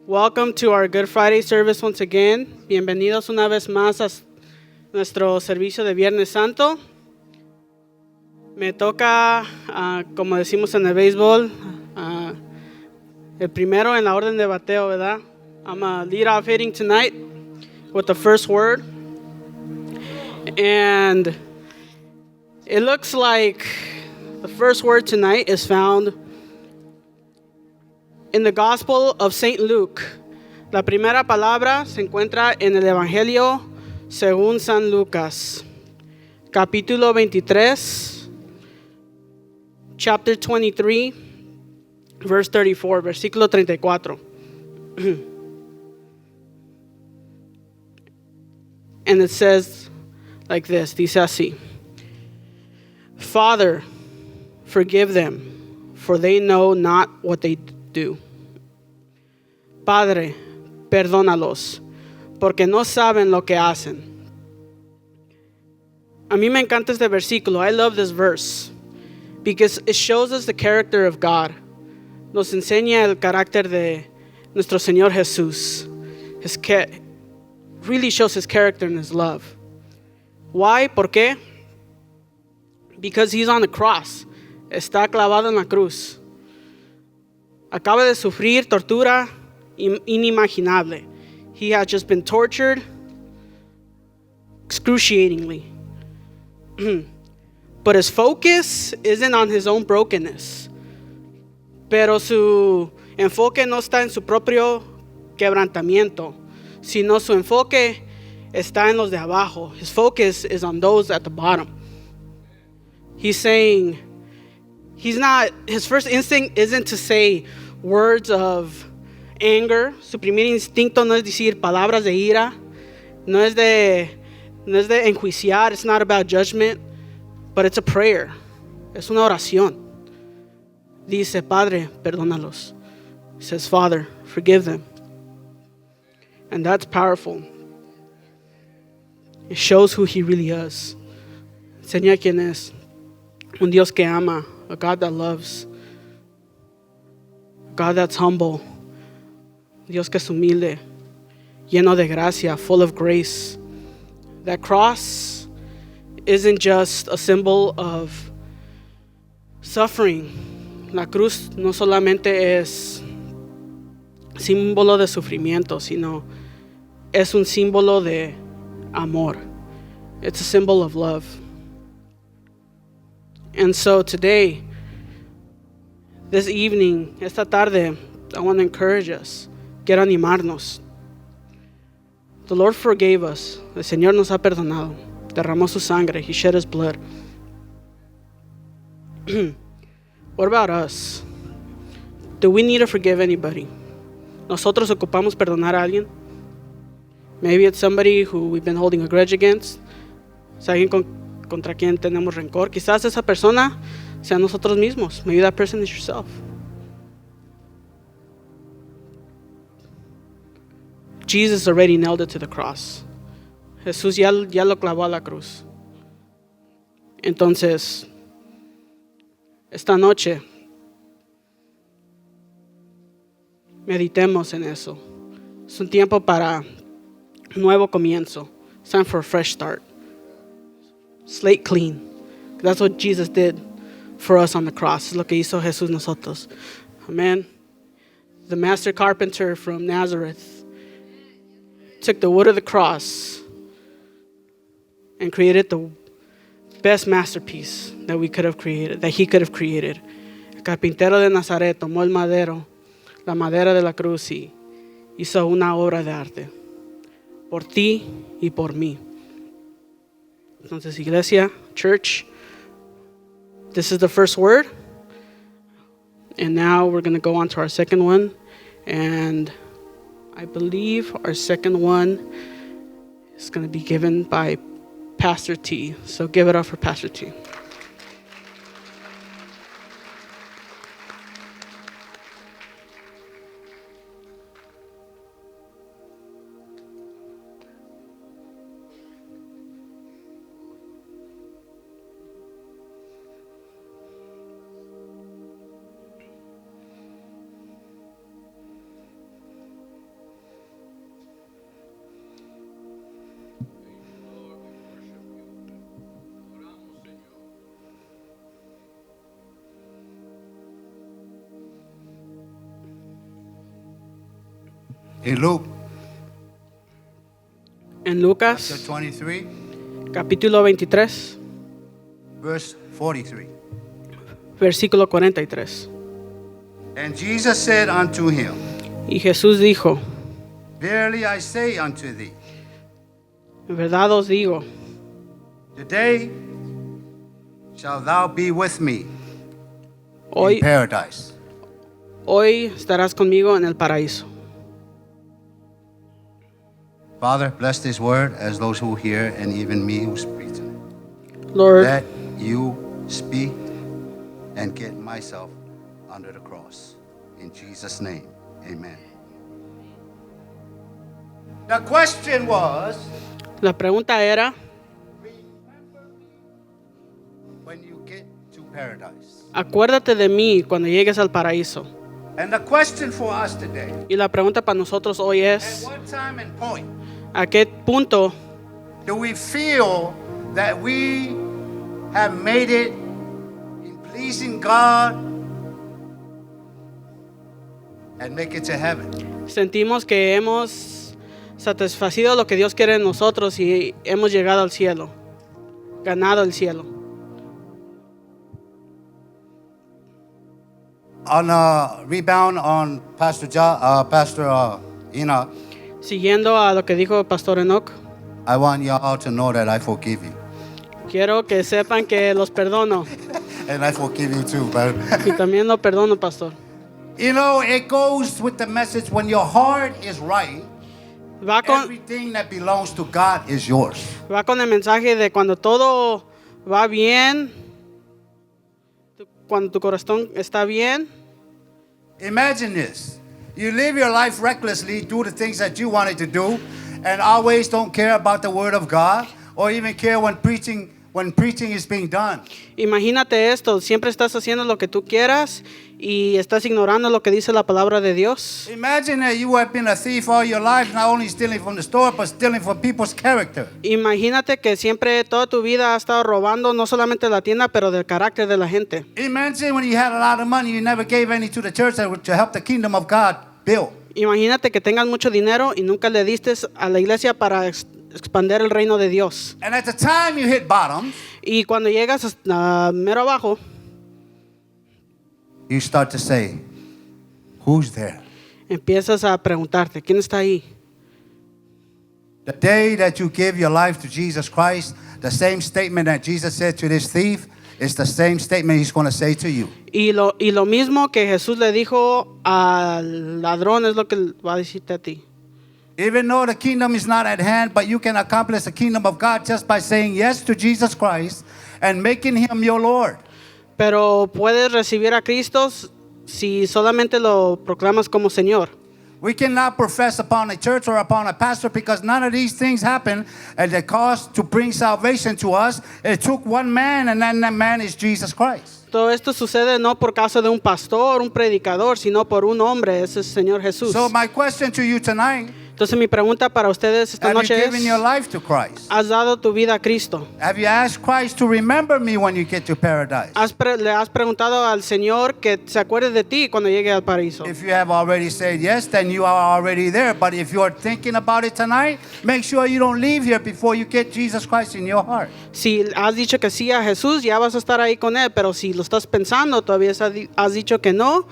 Welcome to our Good Friday service once again. Bienvenidos una vez más a nuestro servicio de Viernes Santo. Me toca, como decimos en el béisbol, el primero en la orden de bateo, ¿verdad? I'm a lead off hitting tonight with the first word. And it looks like the first word tonight is found in the Gospel of St. Luke. La primera palabra se encuentra en el Evangelio según San Lucas, capítulo 23, chapter 23, verse 34, versículo 34. And it says like this, dice así: Father, forgive them, for they know not what they do. Padre, perdónalos, porque no saben lo que hacen. A mí me encanta este versículo. I love this verse because it shows us the character of God. Nos enseña el carácter de nuestro Señor Jesús. Really shows his character and his love. Why? ¿Por qué? Because he's on the cross. Está clavado en la cruz. Acaba de sufrir tortura inimaginable. He had just been tortured excruciatingly. But his focus isn't on his own brokenness. Pero su enfoque no está en su propio quebrantamiento, sino su enfoque está en los de abajo. His focus is on those at the bottom. He's saying, his first instinct isn't to say words of anger. Su primer instinto no es decir palabras de ira. No es de enjuiciar. It's not about judgment, but it's a prayer. Es una oración. Dice, Padre, perdónalos. He says, Father, forgive them. And that's powerful. It shows who he really is. Enseña quién es. Un Dios que ama. A God that loves. A God that's humble. Dios que es humilde. Lleno de gracia. Full of grace. That cross isn't just a symbol of suffering. La cruz no solamente es símbolo de sufrimiento, sino es un símbolo de amor. It's a symbol of love. And so today, this evening, esta tarde, I want to encourage us. Quiero animarnos. The Lord forgave us. El Señor nos ha perdonado. Derramó su sangre. He shed his blood. What about us? Do we need to forgive anybody? Nosotros ocupamos perdonar a alguien. Maybe it's somebody who we've been holding a grudge against. Es alguien contra quien tenemos rencor. Quizás esa persona sea nosotros mismos. Maybe that person is yourself. Jesus already nailed it to the cross. Jesús ya lo clavó a la cruz. Entonces, esta noche, meditemos en eso. Es un tiempo para nuevo comienzo. It's time for a fresh start. Slate clean. That's what Jesus did for us on the cross. Es lo que hizo Jesús nosotros. Amen. The master carpenter from Nazareth took the wood of the cross and created the best masterpiece that he could have created. El carpintero de Nazaret tomó el madero, la madera de la cruz, y hizo una obra de arte por ti y por mí. Entonces, iglesia, church, this is the first word. And now we're going to go on to our second one. And I believe our second one is going to be given by Pastor T. So give it up for Pastor T. In Luke En chapter Lucas 23, capítulo 23, verse 43. versículo 43. And Jesus said unto him, Y Jesús dijo, Verily I say unto thee, en verdad os digo, today shalt thou be with me in hoy paradise. estarás conmigo en el paraíso. Father, bless this word as those who hear and even me who's preaching. Lord, Let you speak and get myself under the cross. In Jesus' name, amen. The question was, la pregunta era, when you get to paradise. acuérdate de mí cuando llegues al paraíso. And the question for us today, Y la pregunta para nosotros hoy at es, what time and point ¿a qué punto do we feel that we have made it in pleasing God and make it to heaven? sentimos que hemos satisfacido lo que Dios quiere en nosotros y hemos llegado al cielo, ganado el cielo? On a rebound on Pastor Enoch, Siguiendo a lo que dijo Pastor Enoch, I want y'all to know that I forgive you. quiero que sepan que los perdono And I forgive you too, brother. y también lo perdono, Pastor. You know, it goes with the message when your heart is right, Va con everything that belongs to God is yours. el mensaje de cuando todo va bien, cuando tu corazón está bien. Imagine this. You live your life recklessly, do the things that you wanted to do, and always don't care about the word of God or even care when preaching is being done. Imagínate esto, siempre estás haciendo lo que tú quieras y estás ignorando lo que dice la palabra de Dios. Imagine that you have been a thief all your life, not only stealing from the store, but stealing from people's character. Imagínate que siempre toda tu vida has estado robando no solamente de la tienda, pero del carácter de la gente. Imagine when you had a lot of money, you never gave any to the church to help the kingdom of God build. Imagínate que tengas mucho dinero y nunca le diste a la iglesia para expandir el reino de Dios. And at the time you hit bottom, Y cuando llegas a mero abajo, you start to say, who's there? empiezas a preguntarte, ¿quién está ahí? The day that you give your life to Jesus Christ, the same statement that Jesus said to this thief is the same statement he's going to say to you. Y lo mismo que Jesús le dijo al ladrón es lo que va a decirte a ti. Even though the kingdom is not at hand, but you can accomplish the kingdom of God just by saying yes to Jesus Christ and making him your Lord. Pero puedes recibir a Cristo si solamente lo proclamas como Señor. We cannot profess upon a church or upon a pastor because none of these things happen at the cost to bring salvation to us. It took one man, and then that man is Jesus Christ. Todo esto sucede no por causa de un pastor, un predicador, sino por un hombre, ese es el Señor Jesús. So my question to you tonight, Entonces mi pregunta para ustedes esta have you noche given your es, life to Christ? ¿has dado tu vida a Cristo? Have you asked Christ to remember me when you get to paradise? ¿Le has preguntado al Señor que se acuerde de ti cuando llegue al paraíso? If you have already said yes, then you are already there. But if you're thinking about it tonight, make sure you don't leave here before you get Jesus Christ in your heart. Si has dicho que sí a Jesús, ya vas a estar ahí con Él, pero si lo estás pensando, todavía has dicho que no,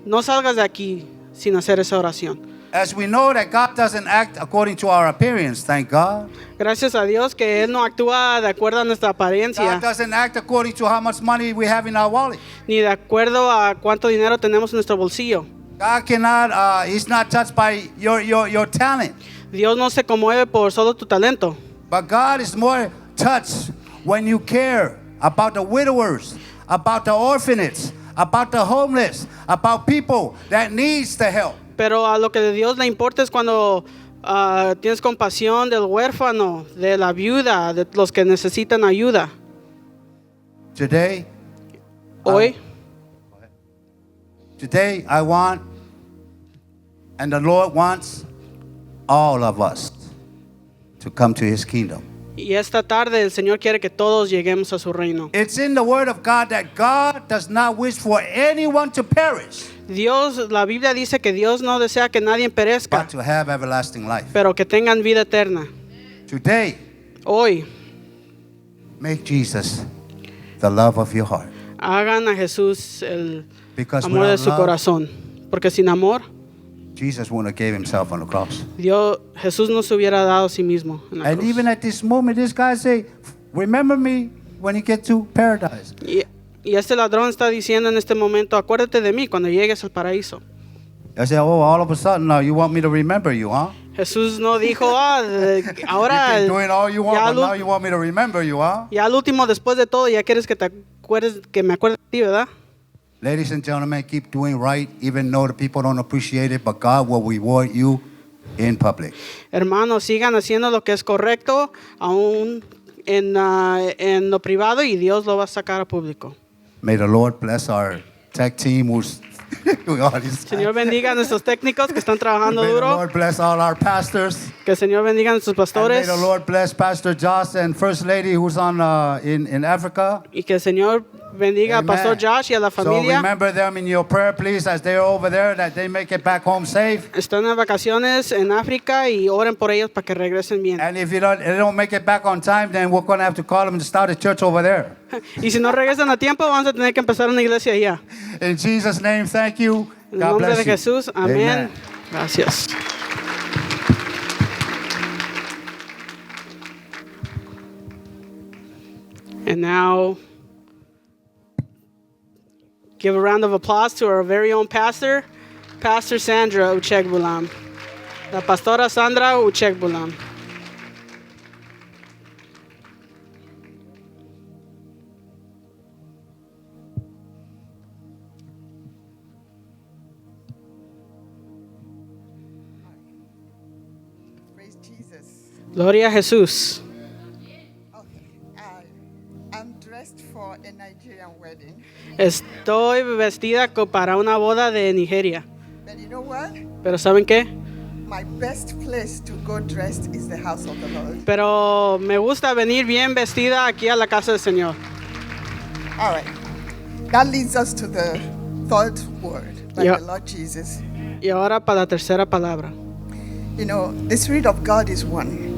no salgas de aquí sin hacer esa oración. As we know that God doesn't act according to our appearance, thank God. Gracias a Dios que Él no actúa de acuerdo a nuestra apariencia, God doesn't act according to how much money we have in our wallet. ni de acuerdo a cuánto dinero tenemos en nuestro bolsillo. God cannot, he's not touched by your talent. Dios no se conmueve por solo tu talento, But God is more touched when you care about the widowers, about the orphanages, about the homeless, about people that needs the help. pero a lo que de Dios le importa es cuando tienes compasión del huérfano, de la viuda, de los que necesitan ayuda. Today, Hoy, I want, and the Lord wants all of us to come to his kingdom. Y esta tarde el Señor quiere que todos lleguemos a su reino. It's in the Word of God that God does not wish for anyone to perish, Dios, la Biblia dice que Dios no desea que nadie perezca, but to have everlasting life. pero que tengan vida eterna. Today, Hoy, make Jesus the love of your heart. hagan a Jesús el Because amor de without su love, corazón. Porque sin amor, Jesus wouldn't have gave himself on the cross. Jesús no se hubiera dado a sí mismo en la And cruz. even at this moment, this guy say, remember me when you get to paradise. Y este ladrón está diciendo en este momento, acuérdate de mí cuando llegues al paraíso. I say, oh, all of a sudden now you want me to remember you, huh? Jesús no dijo, ahora You've been doing all you want, ya but now you want me to remember you, huh? al último, después de todo, ya quieres que te acuerdes, que me acuerde de ti, ¿verdad? Ladies and gentlemen, keep doing right, even though the people don't appreciate it, but God will reward you in public. Hermanos, sigan haciendo lo que es correcto, aún en lo privado, y Dios lo va a sacar a público. May the Lord bless our tech team who's doing all this. Señor bendiga a nuestros técnicos que están trabajando May the duro. Lord bless all our pastors. Que el Señor bendiga a nuestros And may pastores. the Lord bless Pastor Josh and First Lady who's on in Africa. Y que el Señor bendiga al Amen. Pastor Josh y a la So familia. remember them in your prayer, please, as they're over there, that they make it back home safe. Están en vacaciones en África y oren por ellos para que regresen bien. And if they don't make it back on time, then we're going to have to call them to start a church over there. Y si no regresan a tiempo, vamos a tener que empezar una iglesia allá. In Jesus' name, thank you. En el God nombre bless de you. Jesús, amén. Gracias. And now, give a round of applause to our very own pastor, Pastor Sandra Uchegbulam. La pastora Sandra Uchegbulam. Praise Jesus. Gloria a Jesús. I'm dressed for a Nigerian wedding. Estoy vestida para una boda de Nigeria. But you know what? Pero ¿saben qué? My best place to go dressed is the house of the Lord. Pero me gusta venir bien vestida aquí a la casa del Señor. All right. That leads us to the third word by Yeah. the Lord Jesus. Y ahora para la tercera palabra. You know, the Spirit of God is one.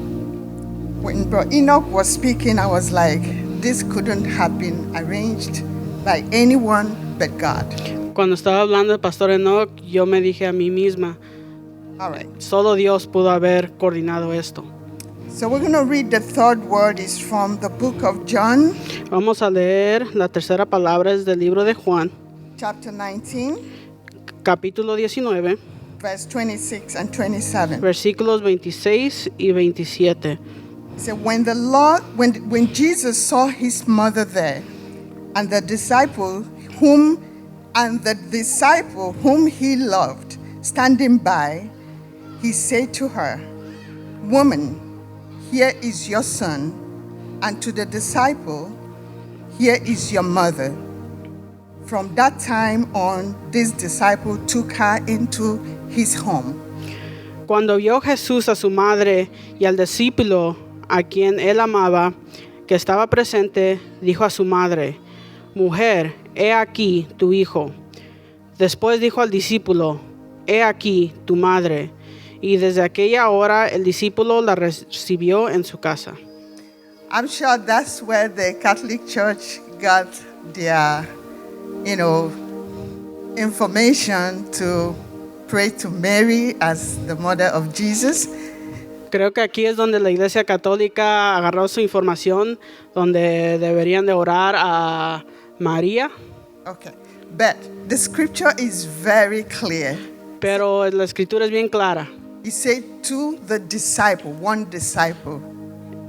When Bro Enoch was speaking, I was like, this couldn't have been arranged by anyone but God. Cuando estaba hablando el pastor Enoch, yo me dije a mí misma, All right. solo Dios pudo haber coordinado esto. So we're going to read the third word is from the book of John, Vamos a leer la tercera palabra es del libro de Juan, chapter 19, capítulo 19, verse 26 and 27. versículos 26 y 27. So when Jesus saw his mother there, and the disciple whom he loved standing by, he said to her, "Woman, here is your son," and to the disciple, "Here is your mother." From that time on, this disciple took her into his home. Cuando vio Jesús a su madre y al discípulo a quien él amaba, que estaba presente, dijo a su madre, "Mujer, he aquí tu hijo." Después dijo al discípulo, "He aquí tu madre." Y desde aquella hora el discípulo la recibió en su casa. I'm sure that's where the Catholic Church got their, information to pray to Mary as the mother of Jesus. Creo que aquí es donde la Iglesia Católica agarró su información, donde deberían de orar a María. Okay. But the scripture is very clear. Pero la escritura es bien clara. He said to the disciple, one disciple.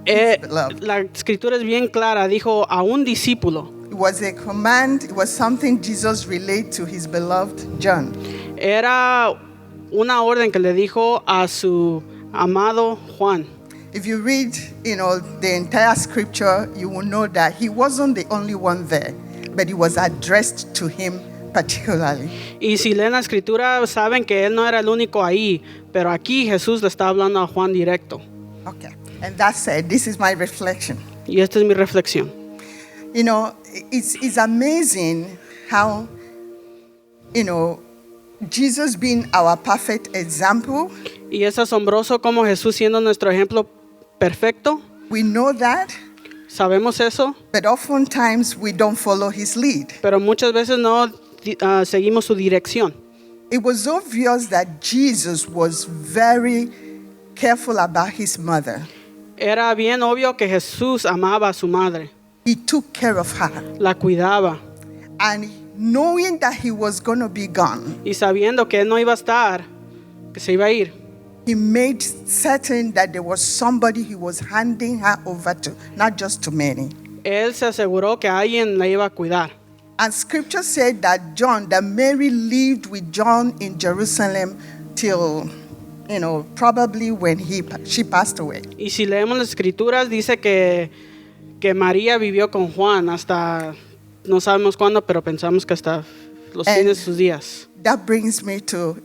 Beloved. La escritura es bien clara. Dijo a un discípulo. It was a command, it was something Jesus relayed to his beloved John. Era una orden que le dijo a su amado Juan. If you read, the entire scripture, you will know that he wasn't the only one there, but it was addressed to him particularly. Y si leen la escritura, saben que él no era el único ahí, pero aquí Jesús le está hablando a Juan directo. Okay. And that's it. This is my reflection. Y esta es mi reflexión. You know, it's amazing how, you know, Jesus being our perfect example, Y es asombroso como Jesús siendo nuestro ejemplo perfecto. we know that, Sabemos eso, but oftentimes we don't follow his lead. pero muchas veces no seguimos su dirección. It was obvious that Jesus was very careful about his mother. Era bien obvio que Jesús amaba a su madre, He took care of her. la cuidaba. And knowing that he was going to be gone, Y sabiendo que él no iba a estar, que se iba a ir, he made certain that there was somebody he was handing her over to, not just to Mary. él se aseguró que alguien la iba a cuidar. And scripture said that Mary lived with John in Jerusalem till, you know, probably when she passed away. Y si leemos las escrituras, dice que María vivió con Juan hasta, no sabemos cuándo, pero pensamos que hasta los fines de sus días. That brings me to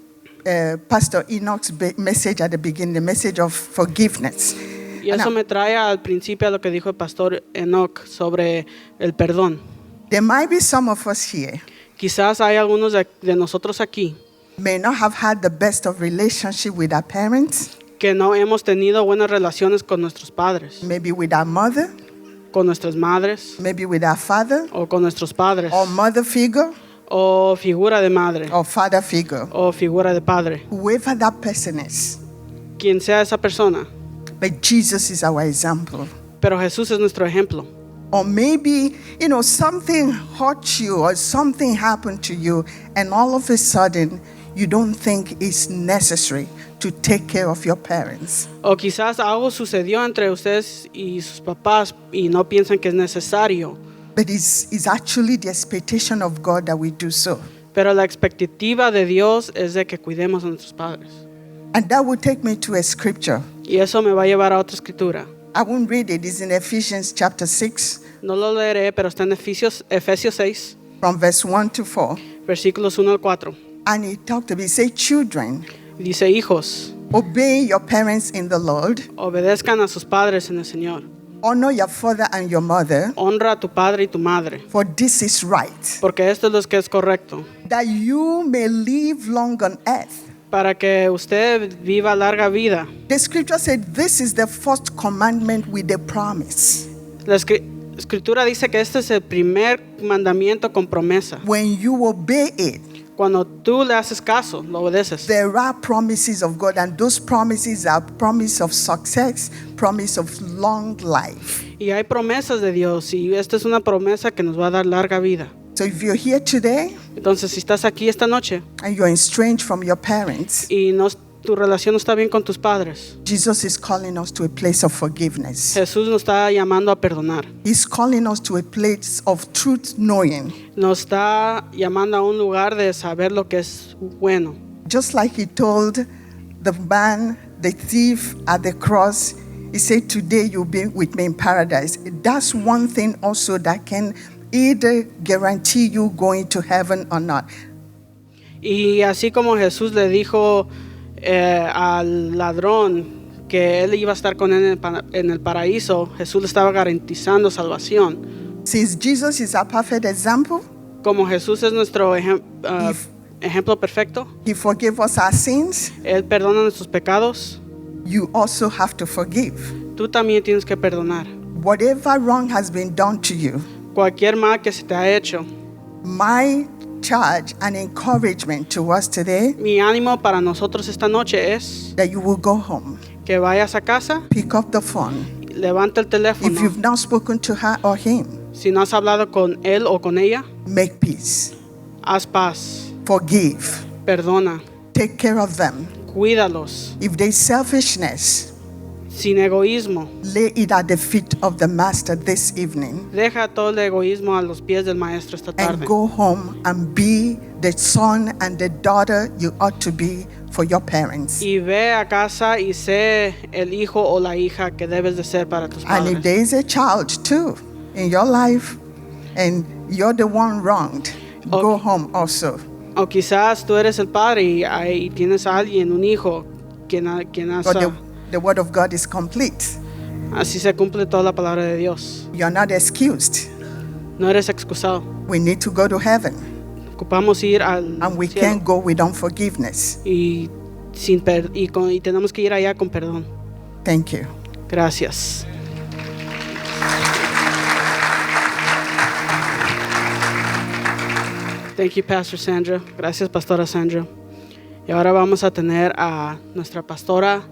Pastor Enoch's message at the beginning, the message of forgiveness. Y eso me trae al principio a lo que dijo el pastor Enoch sobre el perdón. There might be some of us here Quizás hay algunos de nosotros aquí may not have had the best of relationship with our parents, que no hemos tenido buenas relaciones con nuestros padres, maybe with our mother, con nuestras madres maybe with our father o con nuestros padres or mother figure o figura de madre or father figure, o figura de padre, whoever that person is. quien sea esa persona. But Jesus is our example. Pero Jesús es nuestro ejemplo. Or maybe, you know, something hurt you or something happened to you, and all of a sudden you don't think it's necessary to take care of your parents. O quizás algo sucedió entre ustedes y sus papás y no piensan que es necesario. But it's actually the expectation of God that we do so. Pero la expectativa de Dios es de que cuidemos a nuestros padres. And that will take me to a scripture. Y eso me va a llevar a otra escritura. I won't read it. It's in Ephesians chapter 6, No lo leeré, pero está en Efesios 6, from verse 1 to 4. versículos 1 al 4. And he talked to me, say, children, Dice, hijos, obey your parents in the Lord. obedezcan a sus padres en el Señor. Honor your father and your mother, Honra a tu padre y tu madre, for this is right, porque esto es lo que es correcto, that you may live long on earth. para que usted viva larga vida. The scripture said this is the first commandment with a promise. La escritura dice que este es el primer mandamiento con promesa. When you obey it, Cuando tú le haces caso, lo obedeces. there are promises of God, and those promises are promise of success, promise of long life. Y hay promesas de Dios y esta es una promesa que nos va a dar larga vida. So if you're here today Entonces, si estás aquí esta noche and you're estranged from your parents, y tu relación no está bien con tus padres, Jesus is calling us to a place of forgiveness. Jesús nos está llamando a perdonar. He's calling us to a place of truth knowing. Nos está llamando a un lugar de saber lo que es bueno. Just like he told the man, the thief at the cross, he said, today you'll be with me in paradise. That's one thing also that can either guarantee you going to heaven or not. Y así como Jesús le dijo al ladrón que él iba a estar con él en el paraíso, Jesús le estaba garantizando salvación. Since Jesus is our perfect example, Como Jesús es nuestro ejemplo perfecto, he forgave us our sins, Él perdona nuestros pecados, you also have to forgive. tú también tienes que perdonar. Whatever wrong has been done to you, Cualquier mal que se te ha hecho, my charge and encouragement to us today, mi ánimo para nosotros esta noche es that you will go home, que vayas a casa, pick up the phone. levanta el If teléfono. you've not spoken to her or him, Si no has hablado con él o con ella, make peace, haz paz, forgive, perdona, take care of them. cuídalos, If there's selfishness, sin egoísmo. lay it at the feet of the master this evening Deja todo el egoísmo a los pies del maestro esta tarde. and go home and be the son and the daughter you ought to be for your parents. Y ve a casa y sé el hijo o la hija que debes de ser para tus And if padres. there is a child too in your life and you're the one wronged, go home also. O quizás tú eres el padre y ahí tienes a alguien, un hijo, quien But the word of God is complete. Así se cumple toda la palabra de Dios. You're not excused. No eres excusado. We need to go to heaven, Ocupamos ir al and we cielo can't go with unforgiveness. y tenemos que ir allá con perdón. Thank you. Gracias. Thank you, Pastor Sandra. Gracias, Pastora Sandra. Y ahora vamos a tener a nuestra pastora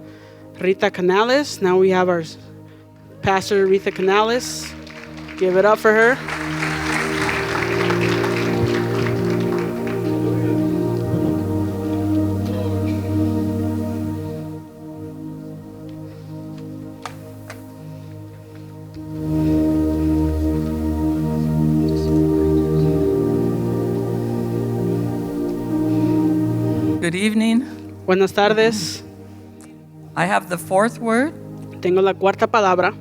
Rita Canales. Now we have our Pastor Rita Canales. Give it up for her. Good evening. Buenas tardes. I have the fourth word Tengo la cuarta palabra.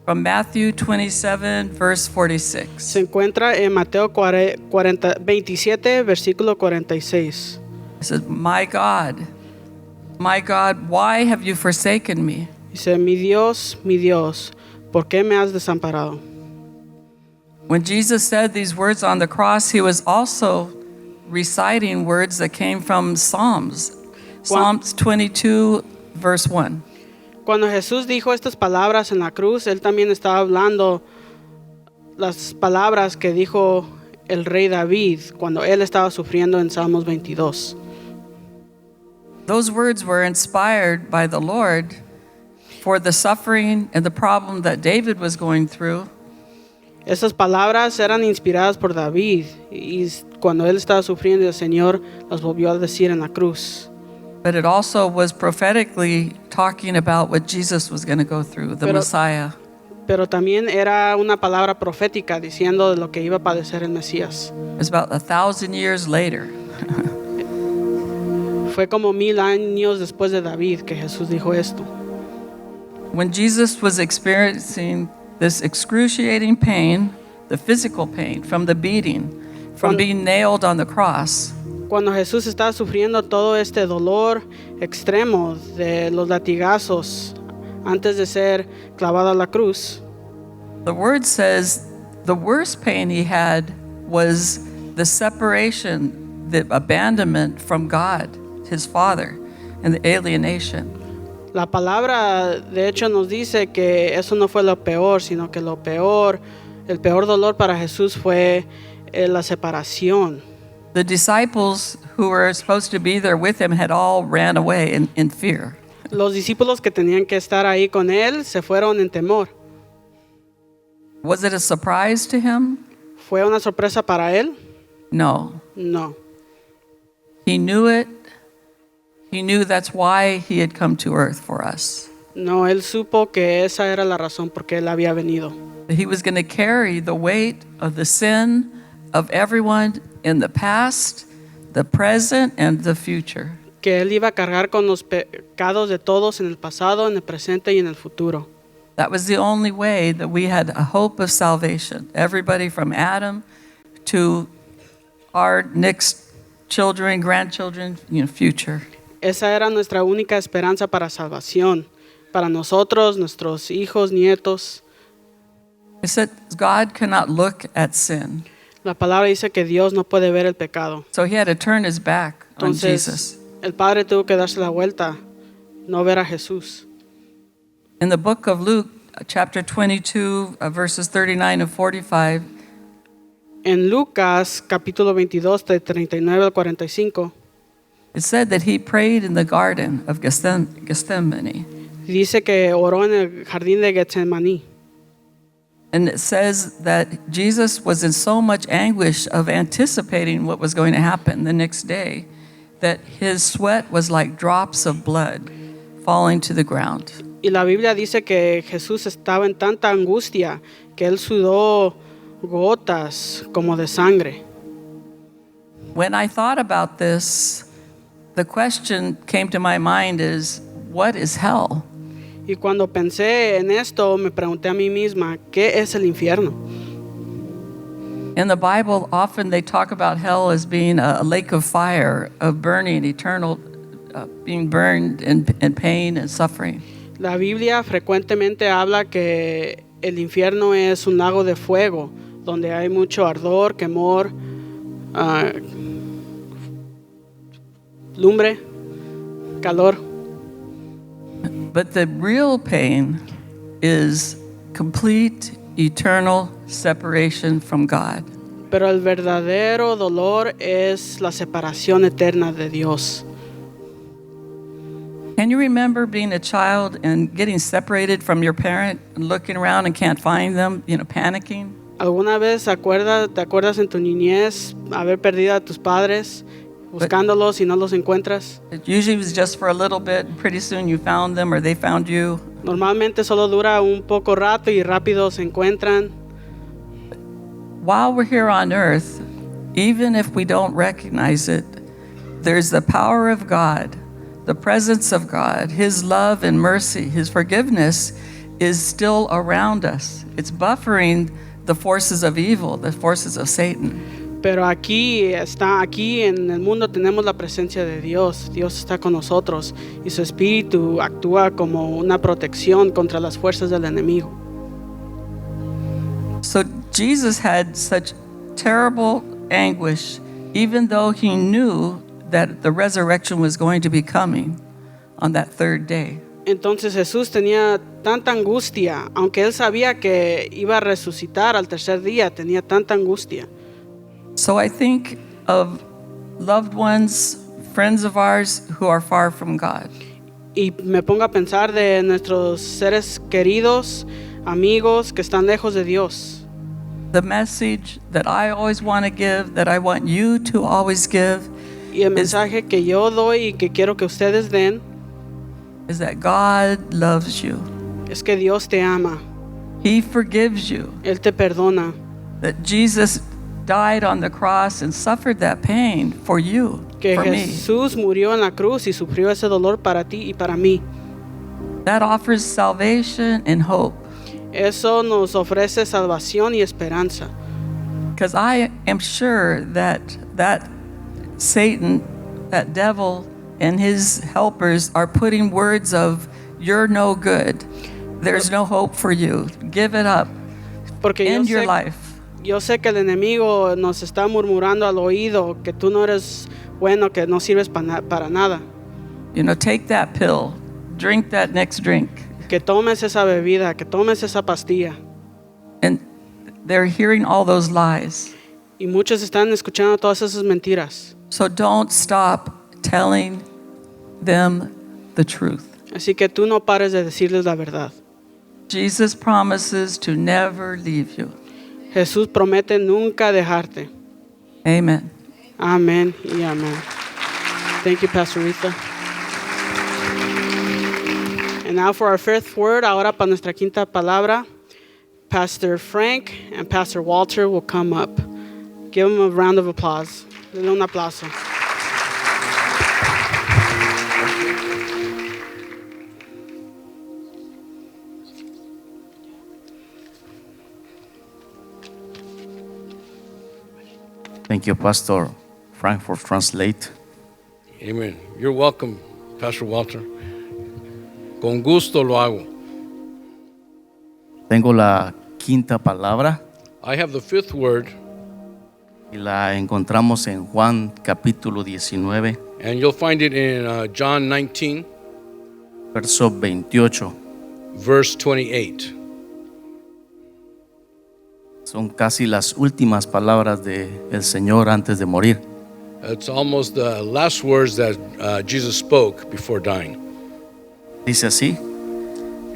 from Matthew 27, verse 46. Se encuentra en Mateo 27, versículo 46. It says, my God, why have you forsaken me? Dice, mi Dios, ¿por qué me has desamparado? When Jesus said these words on the cross, he was also reciting words that came from Psalms. Psalms 22, verse 1. Cuando Jesús dijo estas palabras en la cruz, él también estaba hablando las palabras que dijo el rey David cuando él estaba sufriendo en Salmos 22. Those words were inspired by the Lord for the suffering and the problem that David was going through. Esas palabras eran inspiradas por David y cuando él estaba sufriendo el Señor las volvió a decir en la cruz. But it also was prophetically talking about what Jesus was going to go through, the Messiah. Pero también era una palabra profética diciendo de lo que iba a padecer el Mesías. It was about 1,000 years later. Fue como 1000 años después de David que Jesús dijo esto. When Jesus was experiencing this excruciating pain, the physical pain from the beating, from being nailed on the cross, Cuando Jesús estaba sufriendo todo este dolor extremo de los latigazos antes de ser clavado a la cruz, the word says the worst pain he had was the separation, the abandonment from God, his Father, and the alienation. la palabra de hecho nos dice que eso no fue lo peor, sino que el peor dolor para Jesús fue la separación. The disciples who were supposed to be there with him had all ran away in fear. Los discípulos que tenían que estar ahí con él se fueron en temor. Was it a surprise to him? ¿Fue una sorpresa para él? No. No. He knew it. He knew that's why he had come to earth for us. No, él supo que esa era la razón por qué él había venido. That he was going to carry the weight of the sin of everyone in the past, the present, and the future. Que él iba a cargar con los pecados de todos en el pasado, en el presente y en el futuro. That was the only way that we had a hope of salvation. Everybody from Adam to our next children, grandchildren, future. Esa era nuestra única esperanza para salvación, para nosotros, nuestros hijos, nietos. It said God cannot look at sin. La palabra dice que Dios no puede ver el pecado. So he had to turn his back on Jesus. Entonces, el Padre tuvo que darse la vuelta, no ver a Jesús. In the book of Luke, chapter 22, verses 39 and 45, En Lucas, capítulo 22, de 39 al 45, it said that he prayed in the garden of Gethsemane. dice que oró en el jardín de Getsemaní. And it says that Jesus was in so much anguish of anticipating what was going to happen the next day that his sweat was like drops of blood falling to the ground. Y la Biblia dice que Jesús estaba en tanta angustia que él sudó gotas como de sangre. When I thought about this, the question came to my mind is, what is hell? Y cuando pensé en esto, me pregunté a mí misma, ¿qué es el infierno? In the Bible, often they talk about hell as being a lake of fire, of burning, eternal, being burned in pain and suffering. La Biblia frecuentemente habla que el infierno es un lago de fuego, donde hay mucho ardor, quemor, lumbre, calor. But the real pain is complete, eternal separation from God. Pero el verdadero dolor es la separación eterna de Dios. Can you remember being a child and getting separated from your parent and looking around and can't find them, panicking? ¿Alguna vez te acuerdas en tu niñez haber perdido a tus padres, buscándolos y no los encuentras? It usually was just for a little bit, and pretty soon you found them or they found you. Normalmente solo dura un poco rato y rápido se encuentran. While we're here on earth, even if we don't recognize it, there's the power of God, the presence of God, His love and mercy, His forgiveness is still around us. It's buffering the forces of evil, the forces of Satan. Pero aquí en el mundo tenemos la presencia de Dios. Dios está con nosotros y su espíritu actúa como una protección contra las fuerzas del enemigo. So Jesus had such terrible anguish, even though He knew that the resurrection was going to be coming on that third day. Entonces Jesús tenía tanta angustia, aunque él sabía que iba a resucitar al tercer día, tenía tanta angustia. So I think of loved ones, friends of ours who are far from God. Y me pongo a pensar de nuestros seres queridos, amigos que están lejos de Dios. The message that I always want to give, that I want you to always give, Y el mensaje que yo doy y que quiero que ustedes den is that God loves you. es que Dios te ama, He forgives you. Él te perdona, That Jesus died on the cross and suffered that pain for you, que for me. Jesús murió en la cruz y sufrió ese dolor para ti y para mí. That offers salvation and hope. Eso nos ofrece salvación y esperanza. Because I am sure that Satan, that devil, and his helpers are putting words of, you're no good. There's no hope for you. Give it up. Porque End your life. yo sé que el enemigo nos está murmurando al oído que tú no eres bueno, que no sirves para nada. Take that pill. Drink that next drink. Que tomes esa bebida, que tomes esa pastilla. And they're hearing all those lies. Y muchos están escuchando todas esas mentiras. So don't stop telling them the truth. Así que tú no pares de decirles la verdad. Jesus promises to never leave you. Jesús promete nunca dejarte. Amen. Amén y amén. Thank you, Pastor Rita. And now for our fifth word, ahora para nuestra quinta palabra, Pastor Frank and Pastor Walter will come up. Give them a round of applause. Denle un aplauso. Thank you, Pastor Frank, for translate. Amen. You're welcome, Pastor Walter. Con gusto lo hago. Tengo la quinta palabra I have the fifth word, y la encontramos en Juan capítulo 19, and you'll find it in John 19, verso 28. verse 28. Son casi las últimas palabras del Señor antes de morir. It's almost the last words that Jesus spoke before dying. Dice así: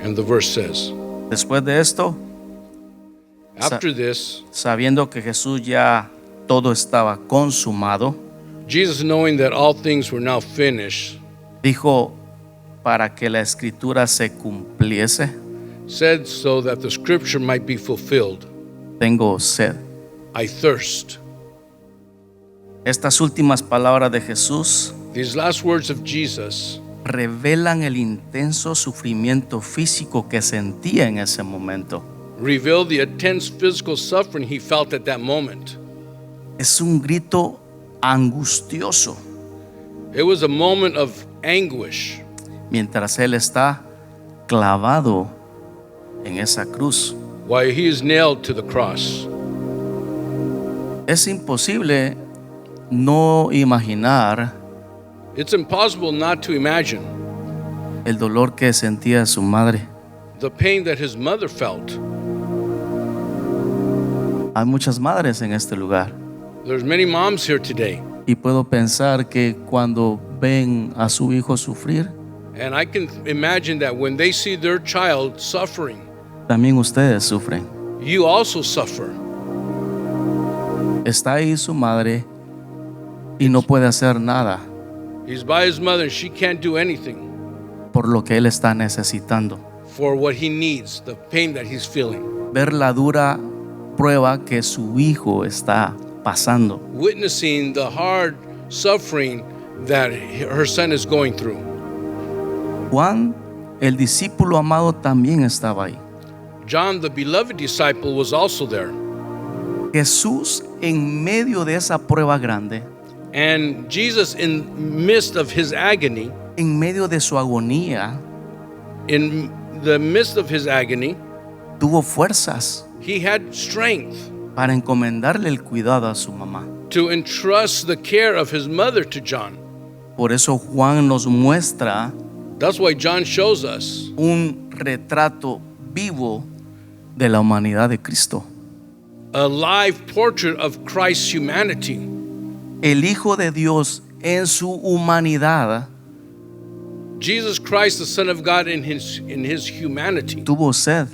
And the verse says, después de esto, after this, sabiendo que Jesús ya todo estaba consumado, Jesus, knowing that all things were now finished, dijo, para que la escritura se cumpliese, said so that the scripture might be fulfilled, tengo sed. I thirst. Estas últimas palabras de Jesús These last words of Jesus revelan el intenso sufrimiento físico que sentía en ese momento. reveal the intense physical suffering he felt at that moment. Es un grito angustioso It was a moment of anguish mientras él está clavado en esa cruz. while he is nailed to the cross. Es imposible no imaginar It's impossible not to imagine el dolor que sentía su madre. the pain that his mother felt. Hay muchas madres en este lugar There's many moms here today, y puedo pensar que cuando ven a su hijo sufrir, and I can imagine that when they see their child suffering, también ustedes sufren. you also suffer. Está ahí su madre y no puede hacer nada He's by his mother and she can't do anything por lo que él está necesitando. for what he needs, the pain that he's feeling. Ver la dura prueba que su hijo está pasando. Witnessing the hard suffering that her son is going through. Juan, el discípulo amado, también estaba ahí. John, the beloved disciple, was also there. Jesús, en medio de esa prueba grande, And Jesus, in midst of his agony, en medio de su agonía, in the midst of his agony, tuvo fuerzas he had strength para encomendarle el cuidado a su mamá. to entrust the care of his mother to John. Por eso Juan nos muestra That's why John shows us un retrato vivo de la humanidad de Cristo. a live portrait of Christ's humanity. El Hijo de Dios en su humanidad Jesus Christ, the Son of God, in his humanity, tuvo sed,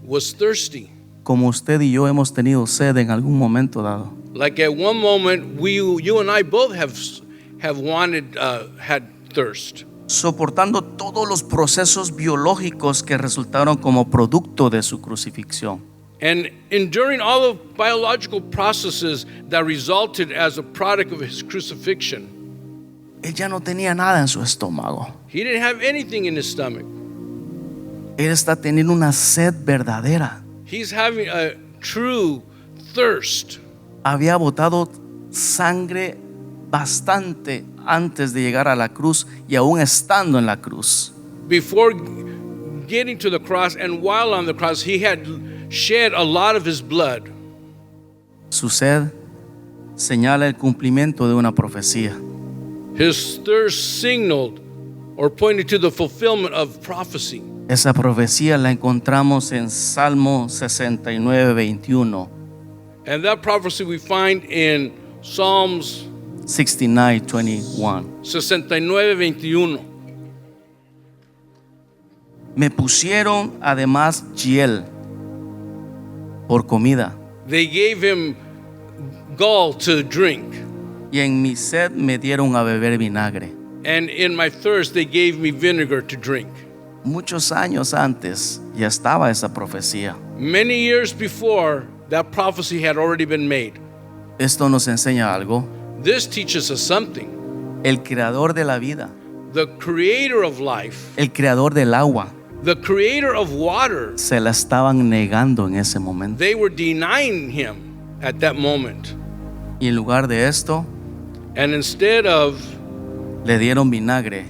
was thirsty. como usted y yo hemos tenido sed en algún momento dado. Like at one moment, you and I both have wanted, had thirst, Soportando todos los procesos biológicos que resultaron como producto de su crucifixión. and enduring all the biological processes that resulted as a product of his crucifixion. Él ya no tenía nada en su estómago. He didn't have anything in his stomach. Él está teniendo una sed verdadera. He's having a true thirst. Había botado sangre bastante antes de llegar a la cruz y aún estando en la cruz. Before getting to the cross and while on the cross, he had shed a lot of his blood. Su sed señala el cumplimiento de una profecía. His thirst signaled or pointed to the fulfillment of prophecy. Esa profecía la encontramos en Salmo 69, 21, And that prophecy we find in Psalms 69, 21. 69:21. Me pusieron además hiel por comida They gave him gall to drink, y en mi sed me dieron a beber vinagre. and in my thirst they gave me vinegar to drink. Muchos años antes ya estaba esa profecía. Many years before, that prophecy had already been made. Esto nos enseña algo. This teaches us something. El creador de la vida, The creator of life, el creador del agua, the creator of water, se la estaban negando en ese momento. they were denying him at that moment. Y en lugar de esto, And instead of le dieron vinagre.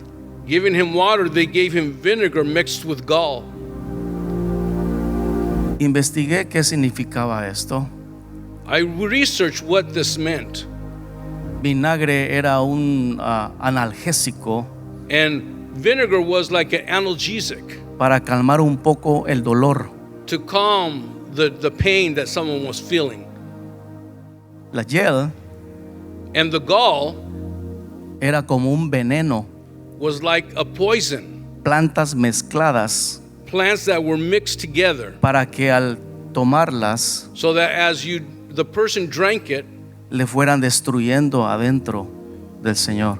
giving him water, they gave him vinegar mixed with gall. Investigué qué significaba esto. I researched what this meant. Vinagre era un analgésico And vinegar was like an analgesic para calmar un poco el dolor. to calm the pain that someone was feeling. La hiel And the gall era como un veneno, was like a poison, plantas mezcladas plants that were mixed together para que al tomarlas so that as the person drank it, le fueran destruyendo adentro del Señor.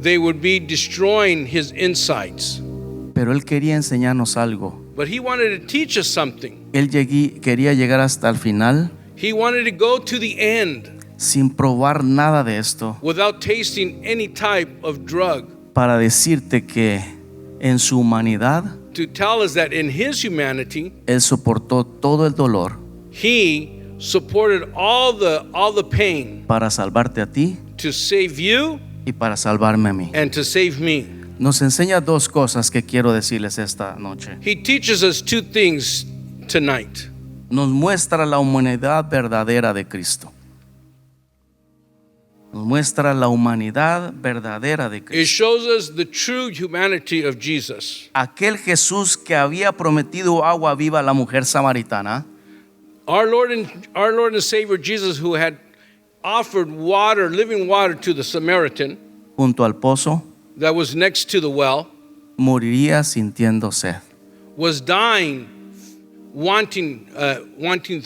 they would be destroying his insides. Pero Él quería enseñarnos algo. But he wanted to teach us something. Él quería llegar hasta el final He wanted to go to the end sin probar nada de esto without tasting any type of drug, para decirte que en su humanidad to tell us that in his humanity, Él soportó todo el dolor he supported all the pain para salvarte a ti to save you y para salvarme a mí. and to save me. nos enseña dos cosas que quiero decirles esta noche. He teaches us two things tonight. Nos muestra la humanidad verdadera de Cristo. Nos muestra la humanidad verdadera de It Cristo. shows us the true humanity of Jesus. Aquel Jesús que había prometido agua viva a la mujer samaritana, Our Lord and Savior Jesus, who had offered water, living water to the Samaritan junto al pozo, that was next to the well, moriría sintiendo sed. was dying,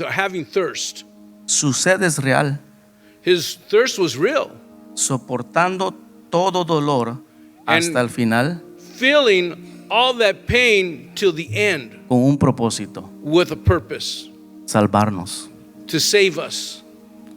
having thirst. Su sed es real, His thirst was real, soportando todo dolor hasta el final feeling all that pain till the end con un propósito, with a purpose salvarnos. to save us.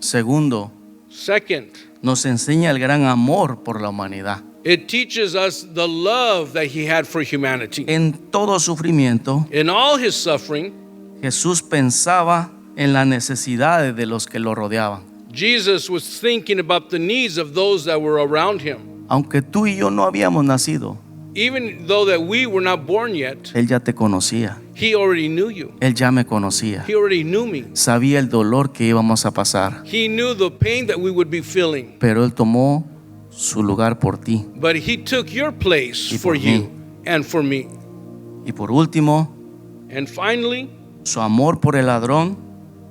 Segundo, Second, nos enseña el gran amor por la humanidad. it teaches us the love that he had for humanity. En todo sufrimiento, In all his suffering, Jesús pensaba en las necesidades de los que lo rodeaban. Jesus was thinking about the needs of those that were around him. Aunque tú y yo no habíamos nacido, Even though that we were not born yet, Él ya te conocía. he already knew you. Él ya me conocía. He already knew me. Sabía el dolor que íbamos a pasar, He knew the pain that we would be feeling. pero Él tomó su lugar por ti. But he took your place Y for por you mí. and for me. Y por último, And finally, su amor por el ladrón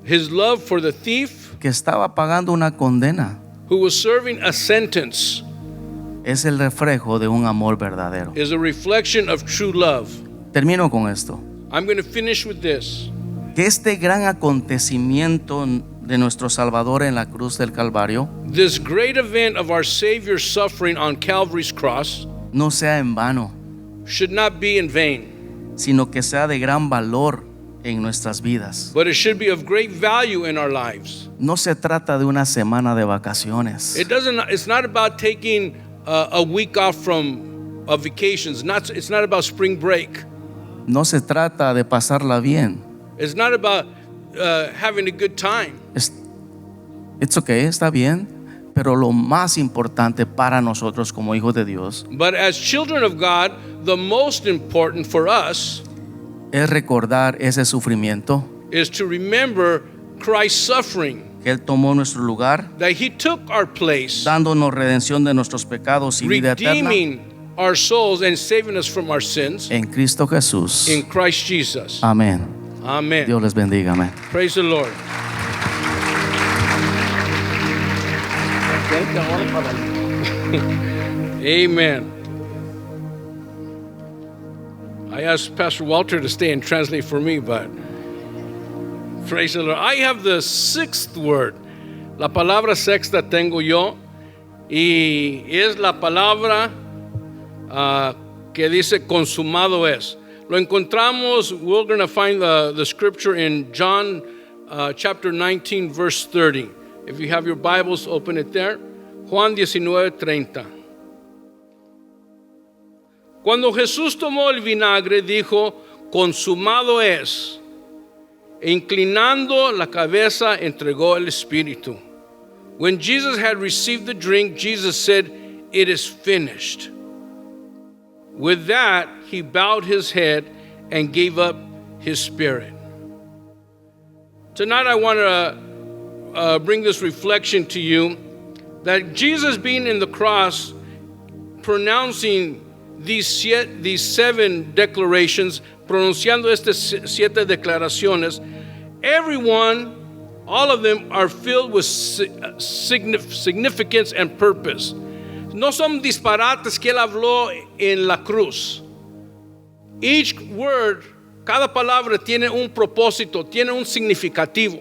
his love for the thief que estaba pagando una condena who was serving a sentence es el reflejo de un amor verdadero. is a reflection of true love. Termino con esto. I'm going to finish with this. Que este gran acontecimiento de nuestro Salvador en la cruz del Calvario This great event of our Savior's suffering on Calvary's cross no sea en vano, should not be in vain, sino que sea de gran valor en nuestras vidas. but it should be of great value in our lives. No se trata de una semana de vacaciones. It's not about taking a week off from vacations. It's not about spring break. No se trata de pasarla bien. It's not about having a good time. It's okay, está bien, pero lo más importante para nosotros como hijos de Dios But as children of God, the most important for us es recordar ese sufrimiento, is to remember Christ's suffering, que Él tomó nuestro lugar, that he took our place, dándonos redención de nuestros pecados y vida eterna redeeming our souls and saving us from our sins en Cristo Jesús. in Christ Jesus. Amén. Amen. Dios les bendiga. Amén. Praise the Lord. Amen. I asked Pastor Walter to stay and translate for me, but praise the Lord. I have the sixth word. La palabra sexta tengo yo, y es la palabra que dice consumado es. Lo encontramos, we're going to find the scripture in John chapter 19, verse 30. If you have your Bibles, open it there. Juan 19:30. Cuando Jesús tomó el vinagre, dijo, consumado es. E inclinando la cabeza, entregó el Espíritu. When Jesus had received the drink, Jesus said, it is finished. With that, he bowed his head and gave up his spirit. Tonight, I want to bring this reflection to you that Jesus being in the cross, pronouncing these seven declarations, pronunciando estas siete declaraciones, everyone, all of them are filled with significance and purpose. No son disparates que él habló en la cruz. Each word, cada palabra tiene un propósito, tiene un significativo.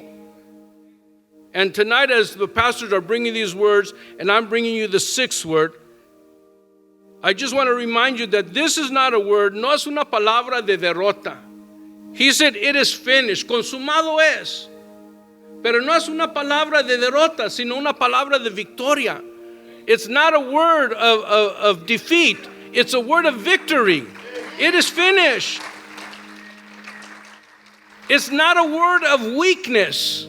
And tonight, as the pastors are bringing these words, and I'm bringing you the sixth word, I just want to remind you that this is not a word, no es una palabra de derrota. He said, it is finished, consumado es. Pero no es una palabra de derrota, sino una palabra de victoria. It's not a word of defeat, it's a word of victory. It is finished. It's not a word of weakness,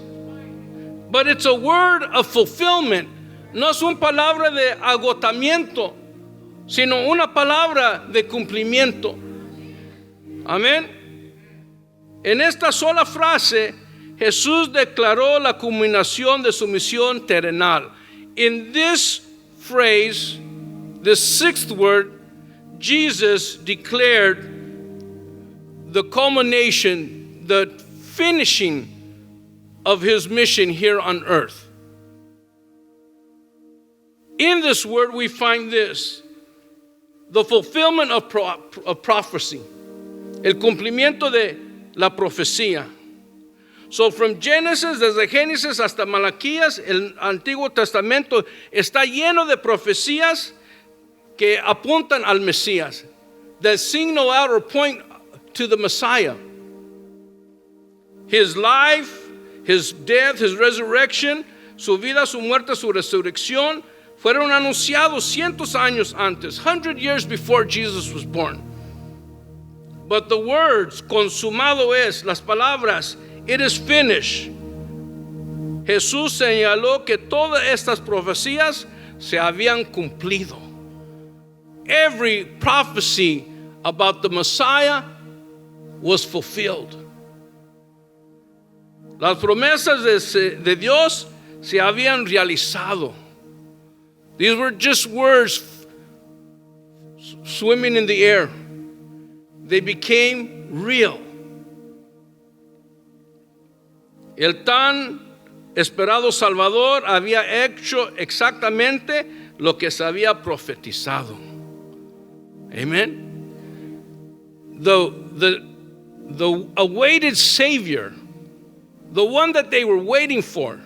but it's a word of fulfillment. No es una palabra de agotamiento, sino una palabra de cumplimiento. Amén. En esta sola frase, Jesús declaró la culminación de su misión terrenal. In this phrase, the sixth word, Jesus declared the culmination, the finishing of his mission here on earth. In this word, we find this: the fulfillment of prophecy, el cumplimiento de la profecía. So from Genesis, desde Génesis hasta Malaquías, el Antiguo Testamento está lleno de profecías que apuntan al Mesías, that signal out or point to the Messiah. His life, his death, his resurrection, su vida, su muerte, su resurrección, fueron anunciados cientos años antes, 100 years before Jesus was born. But the words, consumado es, las palabras, it is finished. Jesús señaló que todas estas profecías se habían cumplido. Every prophecy about the Messiah was fulfilled. Las promesas de Dios se habían realizado. These were just words swimming in the air. They became real. El tan esperado Salvador había hecho exactamente lo que se había profetizado. Amen. The awaited Savior, the one that they were waiting for,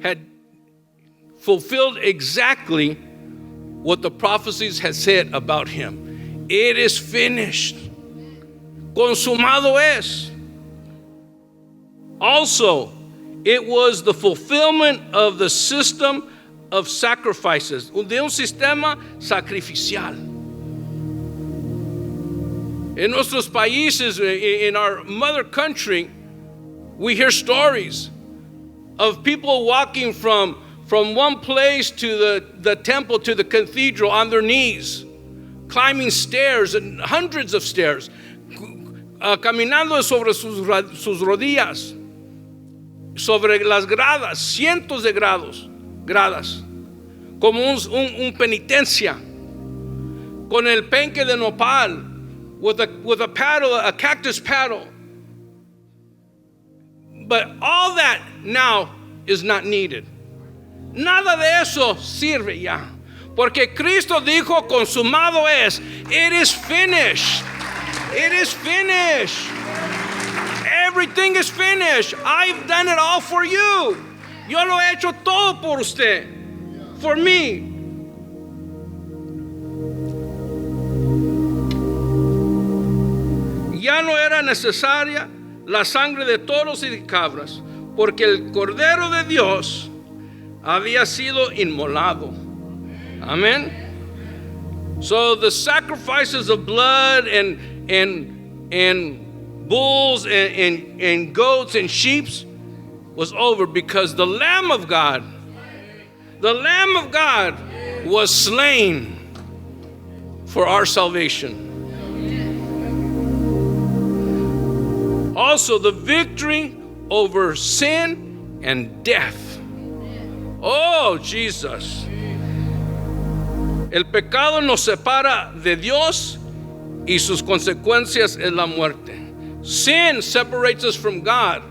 had fulfilled exactly what the prophecies had said about him. It is finished. Consumado es. Also, it was the fulfillment of the system of sacrifices, de un sistema sacrificial. In nuestros países, in our mother country, we hear stories of people walking from one place to the temple, to the cathedral on their knees, climbing stairs, and hundreds of stairs, caminando sobre sus rodillas, sobre las gradas, cientos de gradas, como un penitencia, con el penque de nopal, with a paddle, a cactus paddle. But all that now is not needed. Nada de eso sirve ya. Porque Cristo dijo, consumado es. It is finished. It is finished. Everything is finished. I've done it all for you. Yo lo he hecho todo por usted. For me. Ya no era necesaria la sangre de toros y de cabras, porque el Cordero de Dios había sido inmolado. Amen. So the sacrifices of blood and bulls and goats and sheep was over, because the Lamb of God was slain for our salvation. Also, the victory over sin and death. Oh, Jesus. El pecado nos separa de Dios y sus consecuencias es la muerte. Sin separates us from God,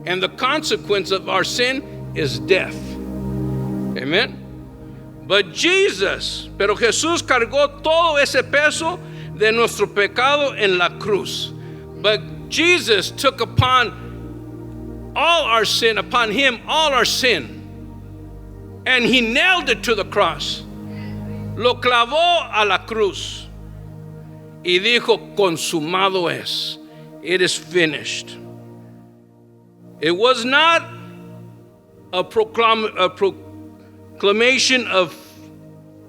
and the consequence of our sin is death. Amen. But Jesus, pero Jesús cargó todo ese peso de nuestro pecado en la cruz. But Jesus took upon all our sin, upon him all our sin, and he nailed it to the cross. Lo clavó a la cruz y dijo, consumado es. It is finished. It was not a proclamation of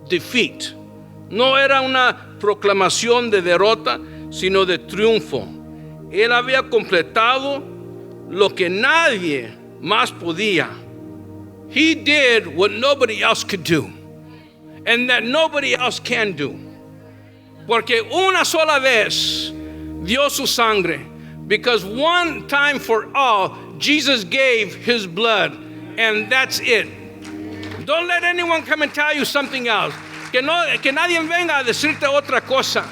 defeat. No era una proclamación de derrota, sino de triunfo. Él había completado lo que nadie más podía. He did what nobody else could do, and that nobody else can do. Porque una sola vez dio su sangre, because one time for all, Jesus gave his blood, and that's it. Don't let anyone come and tell you something else. Que nadie venga a decirte otra cosa.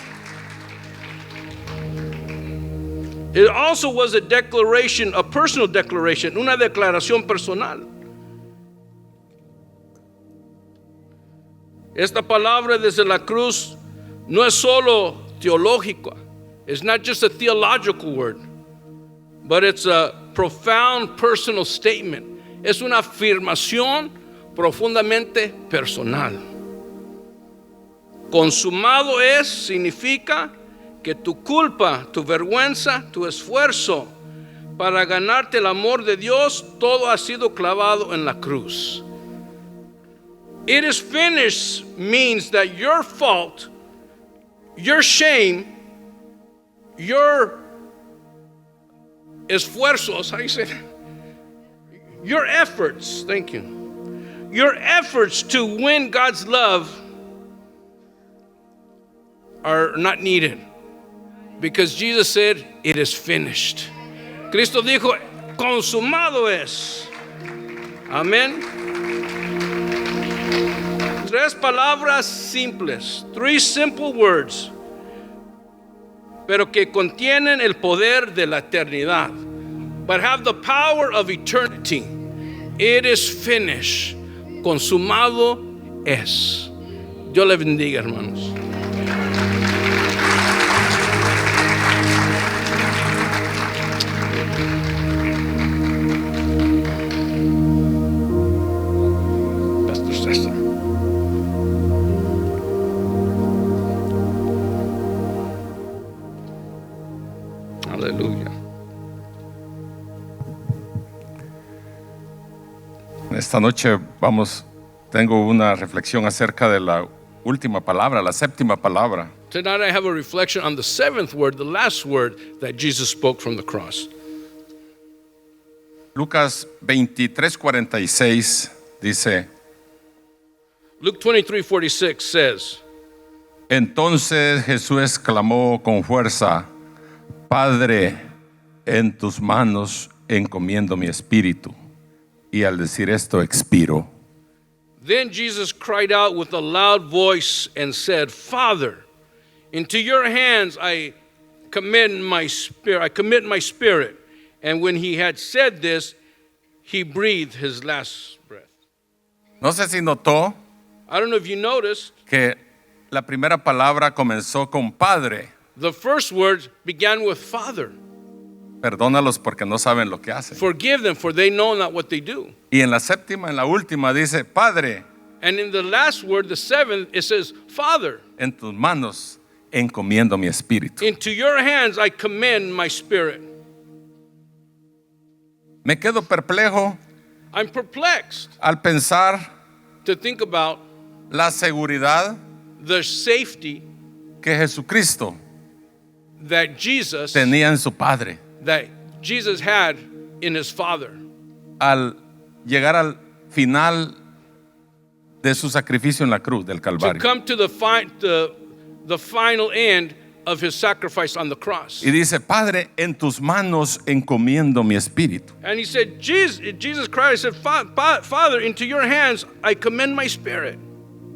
It also was a declaration, a personal declaration, una declaración personal. Esta palabra desde la cruz no es solo teológica. It's not just a theological word, but it's a profound personal statement. Es una afirmación profundamente personal. Consumado es significa que tu culpa, tu vergüenza, tu esfuerzo para ganarte el amor de Dios, todo ha sido clavado en la cruz. It is finished means that your fault, your shame, your esfuerzos, how do you say that? Your efforts, thank you. Your efforts to win God's love are not needed. Because Jesus said, it is finished. Cristo dijo, consumado es. Amén. Tres palabras simples, three simple words, pero que contienen el poder de la eternidad, but have the power of eternity. It is finished. Consumado es. Dios le bendiga, hermanos. Pastor César. Aleluya. Esta noche tengo una reflexión acerca de la última palabra, la séptima palabra. Tonight I have a reflection on the seventh word, the last word that Jesus spoke from the cross. Lucas 23:46 dice, Luke 23:46 says, entonces Jesús clamó con fuerza, Padre, en tus manos encomiendo mi espíritu. Y al decir esto, expiró. Then Jesus cried out with a loud voice and said, Father, into your hands I commit my spirit. And when he had said this, he breathed his last breath. No sé si notó I don't know if you noticed, que la primera palabra comenzó con Padre. the first words began with Father. Perdónalos porque no saben lo que hacen. Forgive them, for they know not what they do. Y en la séptima, en la última, dice, Padre, And in the last word, the seventh, it says, Father, en tus manos encomiendo mi espíritu. into your hands I commend my spirit. Me quedo perplejo I'm perplexed al pensar to think about la seguridad the safety que Jesucristo that Jesus tenía en su Padre had in his Father. al llegar al final de su sacrificio en la cruz del To Calvario. come to the final end of his sacrifice on the cross. Y dice, Padre, en tus manos encomiendo mi espíritu. And he said, Jesus Christ said, Father, into your hands I commend my spirit.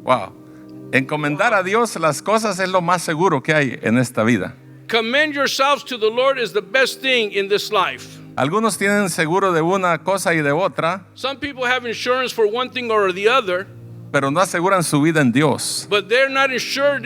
Wow. Encomendar a Dios las cosas es lo más seguro que hay en esta vida. Commend yourselves to the Lord is the best thing in this life. Algunos tienen seguro de una cosa y de otra, Some people have insurance for one thing or the other, pero no aseguran su vida en Dios. but they're not insured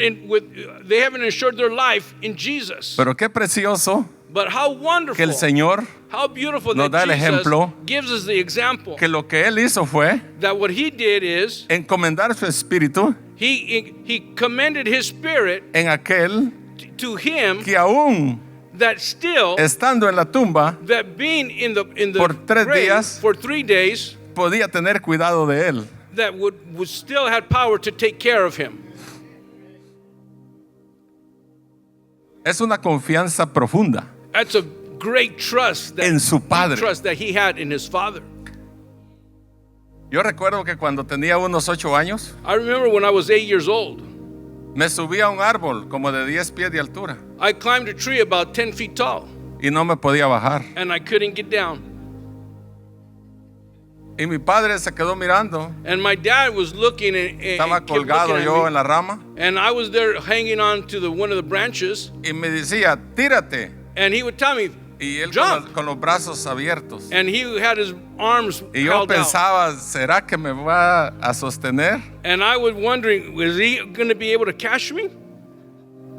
they haven't insured their life in Jesus. Pero qué precioso But how que wonderful, el Señor, how beautiful nos da that el Jesus ejemplo gives us the example que lo que Él hizo fue that what he did is encomendar su espíritu he commended his spirit en aquel to him que aún that still estando en la tumba that being in the por 3 grave días, for 3 days podía tener cuidado de Él. that would still had power to take care of him. Es una confianza profunda That's a great trust that en su deep Padre. trust that he had in his Father. Yo recuerdo que cuando tenía unos 8 años, I remember when I was 8 years old, me subí a un árbol como de 10 pies de altura I climbed a tree about 10 feet tall, y no me podía bajar. and I couldn't get down. Y mi padre se quedó mirando. And my dad was looking and Estaba kept looking colgado at yo me. en la rama And I was there hanging on to one of the branches, y me decía, tírate. and he would tell me, Y él jump. con los brazos abiertos. And he had his arms Y yo held out. pensaba, ¿será que me va a sostener And I was wondering, was he going to be able to catch me?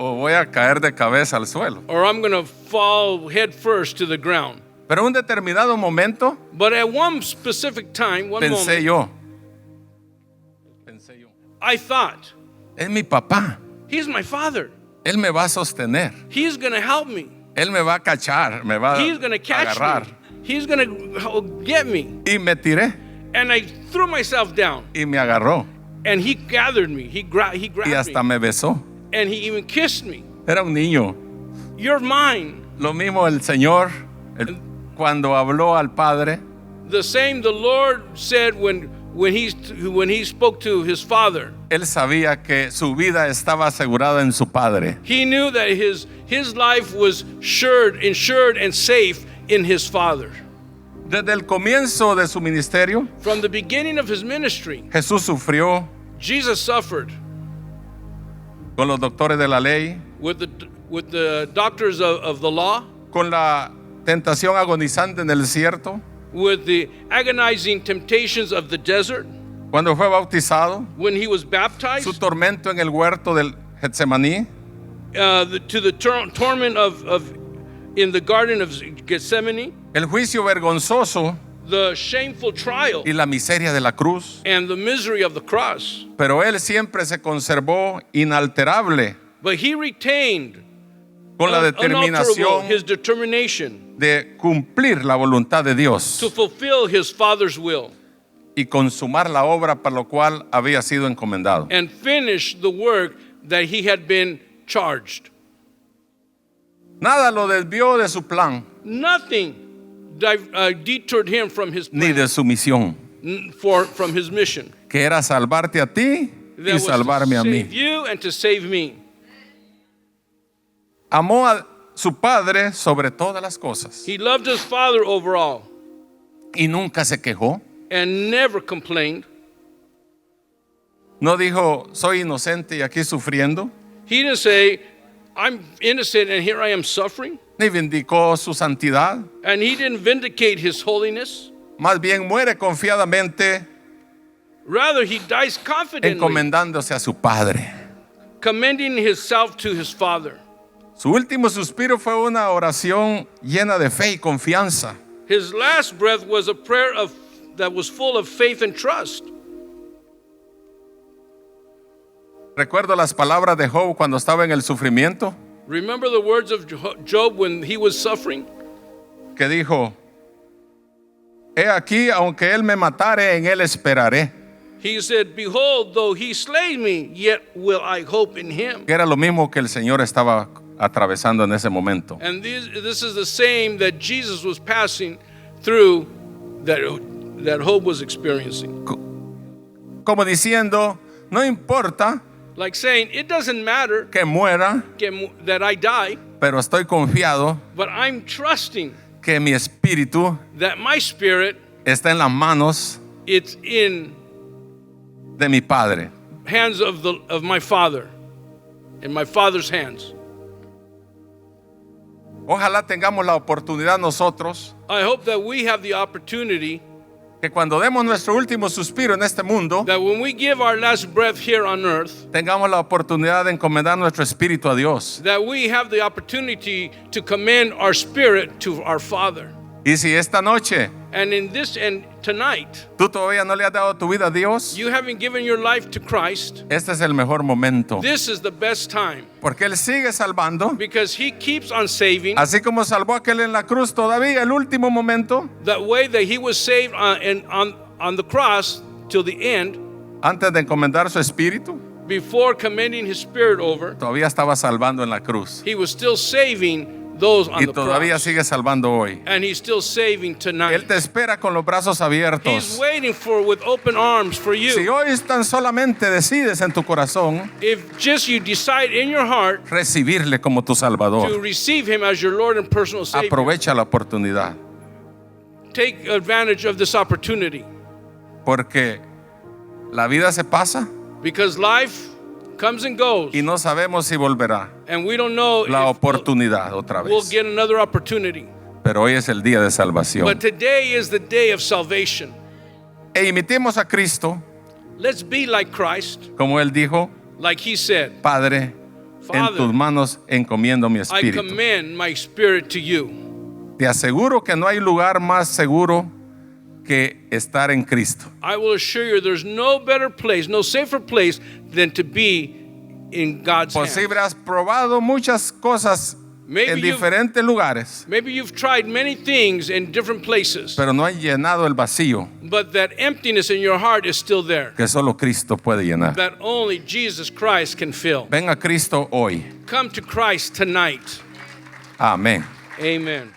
o voy a caer de cabeza al suelo? Or I'm going to fall head first to the ground. Pero en un determinado momento But at one specific time, one pensé moment, yo, I thought, es mi papá. he's my father. Él me va a sostener. He's going to help me. Él me va a cachar, me va He's going to a catch agarrar. me. He's going to get me. Y me tiré And I threw myself down. y me agarró And he gathered me. He grabbed y hasta me. me besó. And he even kissed me. Era un niño. You're mine. Lo mismo el Señor cuando habló al Padre, The same the Lord said when he spoke to his father. él sabía que su vida estaba asegurada en su Padre. He knew that his life was insured and safe in his father. Desde el comienzo de su ministerio, From the beginning of his ministry, Jesús sufrió Jesus suffered con los doctores de la ley, with the doctors of the law, con la tentación agonizante en el desierto, with the agonizing temptations of the desert, cuando fue bautizado, when he was baptized, su tormento en el huerto del Getsemaní, to the torment of in the garden of Gethsemane, el juicio vergonzoso the shameful trial y la miseria de la cruz. and the misery of the cross. Pero él siempre se conservó inalterable But he retained con la unalterable determinación his determination de cumplir la voluntad de Dios to fulfill his Father's will y consumar la obra para lo cual había sido encomendado. and finish the work that he had been charged. Nada lo desvió de su plan Nothing detoured him from his ni plan, de su misión, from his mission. que era salvarte a ti That y was salvarme to a save mí. you and to save me. Amó a su Padre sobre todas las cosas He loved his Father overall y nunca se quejó. and never complained. No dijo, soy inocente y aquí sufriendo, He didn't say, I'm innocent and here I am suffering. ni vindicó su santidad. And he didn't vindicate his holiness. Más bien muere confiadamente Rather, he dies confidently, encomendándose a su Padre. commending himself to his Father. Su último suspiro fue una oración llena de fe y confianza. His last breath was a prayer that was full of faith and trust. Recuerdo las palabras de Job cuando estaba en el sufrimiento, Remember the words of Job when he was suffering? que dijo, he aquí, aunque él me matare, en él esperaré. He said, behold, though he slay me, yet will I hope in him. Que era lo mismo que el Señor estaba atravesando en ese momento. And this is the same that Jesus was passing through, that Job was experiencing. Como diciendo, no importa Like saying, it doesn't matter que muera, that I die, pero estoy confiado but I'm trusting que mi espíritu that my spirit, está en las manos it's in de mi Padre. hands of my Father, in my Father's hands. Ojalá tengamos la oportunidad nosotros I hope that we have the opportunity que cuando demos nuestro último suspiro en este mundo, that when we give our last breath here on earth, tengamos la oportunidad de encomendar nuestro espíritu a Dios. that we have the opportunity to commend our spirit to our Father. Y si esta noche And tonight, tú todavía no le has dado tu vida a Dios, you haven't given your life to Christ, este es el mejor momento. this is the best time Porque Él sigue salvando, because He keeps on saving. así como salvó a aquel en la cruz todavía, el último momento, That way that He was saved on the cross till the end, antes de encomendar su espíritu, before commending His spirit over, todavía estaba salvando en la cruz. He was still saving those on y the todavía cross. sigue salvando hoy. And he's still saving Él tonight. te espera con los brazos He's abiertos. waiting for with open arms for Si you. hoy tan solamente decides en tu corazón If just you decide in your heart recibirle como tu to Salvador, receive him as your Lord and personal Savior, aprovecha la oportunidad, take advantage of this opportunity. porque la vida se pasa Because life comes and goes, y no sabemos si volverá and we don't know la if oportunidad otra we'll vez. get another opportunity. Pero hoy es el día de salvación. But today is the day of salvation. E imitemos a Cristo, Let's be like Christ, como Él dijo, like he said, Padre, en Father, tus manos encomiendo mi I espíritu. commend my spirit to you. Te aseguro que no hay lugar más seguro que estar en Cristo. I will assure you there's no better place, no safer place than to be in God's hands. Posible has probado muchas cosas Maybe en you've- diferentes lugares, Maybe you've tried many things in different places, pero no has llenado el vacío but that emptiness in your heart is still there, que solo Cristo puede llenar. that only Jesus Christ can fill. Ven a Cristo hoy. Come to Christ tonight. Amén. Amen.